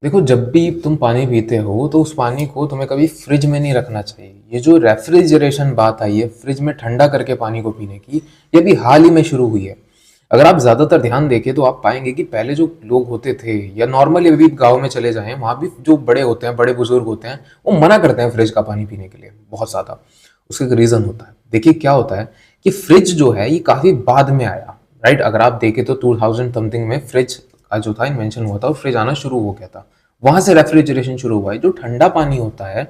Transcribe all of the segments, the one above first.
देखो, जब भी तुम पानी पीते हो तो उस पानी को तुम्हें कभी फ्रिज में नहीं रखना चाहिए। ये जो रेफ्रिजरेशन बात आई है फ्रिज में ठंडा करके पानी को पीने की, ये भी हाल ही में शुरू हुई है। अगर आप ज्यादातर ध्यान देखें तो आप पाएंगे कि पहले जो लोग होते थे या नॉर्मली अभी गाँव में चले जाएं, वहां भी जो बड़े होते हैं, बड़े बुजुर्ग होते हैं, वो मना करते हैं फ्रिज का पानी पीने के लिए बहुत ज्यादा। उसका एक रीजन होता है। देखिए क्या होता है कि फ्रिज जो है ये काफी बाद में आया। राइट, अगर आप देखें तो 2000 समथिंग में फ्रिज का जो था इन्वेंशन हुआ था और फ्रिज आना शुरू हो गया था। वहां से रेफ्रिजरेशन शुरू हुआ है। जो ठंडा पानी होता है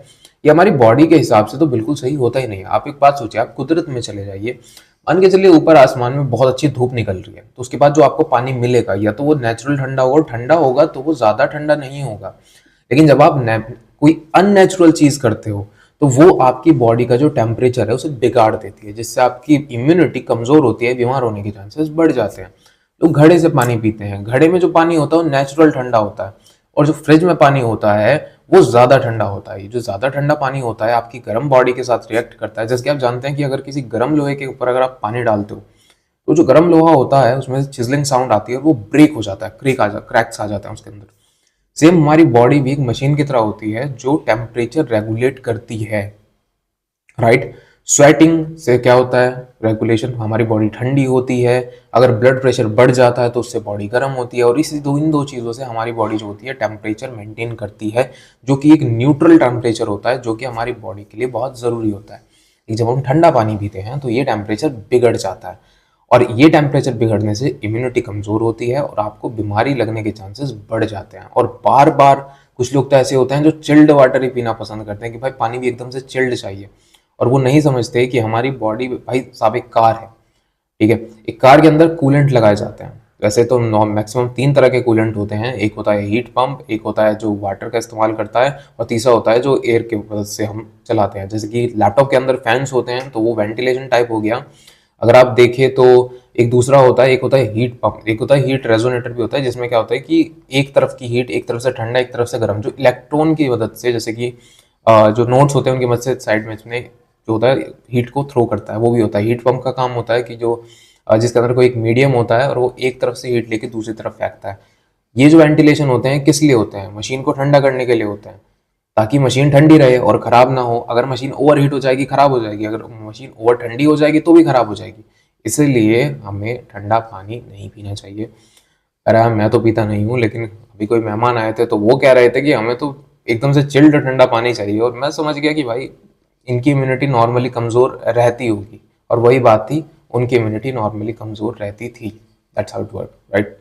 ये हमारी बॉडी के हिसाब से तो बिल्कुल सही होता ही नहीं है। आप एक बात सोचिए, आप कुदरत में चले जाइए, मान के चलिए ऊपर आसमान में बहुत अच्छी धूप निकल रही है, तो उसके बाद जो आपको पानी मिलेगा या तो वो नेचुरल ठंडा होगा, और ठंडा होगा तो वो ज्यादा ठंडा नहीं होगा। लेकिन जब आप कोई अननेचुरल चीज करते हो तो वो आपकी बॉडी का जो टेम्परेचर है उसे बिगाड़ देती है, जिससे आपकी इम्यूनिटी कमजोर होती है, बीमार होने के चांसेस बढ़ जाते हैं। लोग घड़े से पानी पीते हैं। घड़े में जो पानी होता है वो नेचुरल ठंडा होता है, और जो फ्रिज में पानी होता है वो ज्यादा ठंडा होता है। जो ज्यादा ठंडा पानी होता है आपकी गर्म बॉडी के साथ रिएक्ट करता है। जैसे कि आप जानते हैं कि अगर किसी गर्म लोहे के ऊपर अगर आप पानी डालते हो तो जो गर्म लोहा होता है उसमें से चिजलिंग साउंड आती है और वो ब्रेक हो जाता है, क्रैक्स आ जाते हैं उसके अंदर। सेम हमारी बॉडी भी एक मशीन की तरह होती है जो टेम्परेचर रेगुलेट करती है। राइट, स्वेटिंग से क्या होता है, रेगुलेशन, हमारी बॉडी ठंडी होती है। अगर ब्लड प्रेशर बढ़ जाता है तो उससे बॉडी गर्म होती है, और इन दो चीज़ों से हमारी बॉडी जो होती है टेम्परेचर मेंटेन करती है, जो कि एक न्यूट्रल टेम्परेचर होता है, जो कि हमारी बॉडी के लिए बहुत ज़रूरी होता है। लेकिन जब हम ठंडा पानी पीते हैं तो ये टेम्परेचर बिगड़ जाता है, और ये टेम्परेचर बिगड़ने से इम्यूनिटी कमज़ोर होती है और आपको बीमारी लगने के चांसेस बढ़ जाते हैं। और बार बार कुछ लोग तो ऐसे होते हैं जो चिल्ड वाटर ही पीना पसंद करते हैं कि भाई पानी भी एकदम से चिल्ड चाहिए, और वो नहीं समझते कि हमारी बॉडी, भाई साहब, एक कार है, ठीक है, एक कार के अंदर कूलेंट लगाए जाते हैं। वैसे तो मैक्सिमम 3 तरह के कूलेंट होते हैं। एक होता है हीट पंप, एक होता है जो वाटर का इस्तेमाल करता है, और तीसरा होता है जो एयर के मदद से हम चलाते हैं। जैसे कि लैपटॉप के अंदर फैंस होते हैं तो वो वेंटिलेशन टाइप हो गया। अगर आप देखें तो एक दूसरा होता है, एक होता है हीट पंप, एक होता है हीट रेजोनेटर भी होता है, जिसमें क्या होता है कि एक तरफ की हीट, एक तरफ से ठंडा, एक तरफ से गर्म, जो इलेक्ट्रॉन की मदद से, जैसे कि जो नोट्स होते हैं उनकी मदद से साइड में इसमें जो होता है हीट को थ्रो करता है, वो भी होता है। हीट पंप का काम होता है कि जो जिसके अंदर कोई एक मीडियम होता है और वो एक तरफ से हीट लेके दूसरी तरफ फेंकता है। ये जो वेंटिलेशन होते हैं किस लिए होते हैं? मशीन को ठंडा करने के लिए होते हैं, ताकि मशीन ठंडी रहे और खराब ना हो। अगर मशीन ओवर हीट हो जाएगी, खराब हो जाएगी। अगर मशीन ओवर ठंडी हो जाएगी तो भी खराब हो जाएगी। इसलिए हमें ठंडा पानी नहीं पीना चाहिए। अरे मैं तो पीता नहीं हूँ, लेकिन अभी कोई मेहमान आए थे तो वो कह रहे थे कि हमें तो एकदम से चिल्ड ठंडा पानी चाहिए, और मैं समझ गया कि भाई इनकी इम्यूनिटी नॉर्मली कमज़ोर रहती होगी, और वही बात थी, उनकी इम्यूनिटी नॉर्मली कमज़ोर रहती थी। That's how it work, right.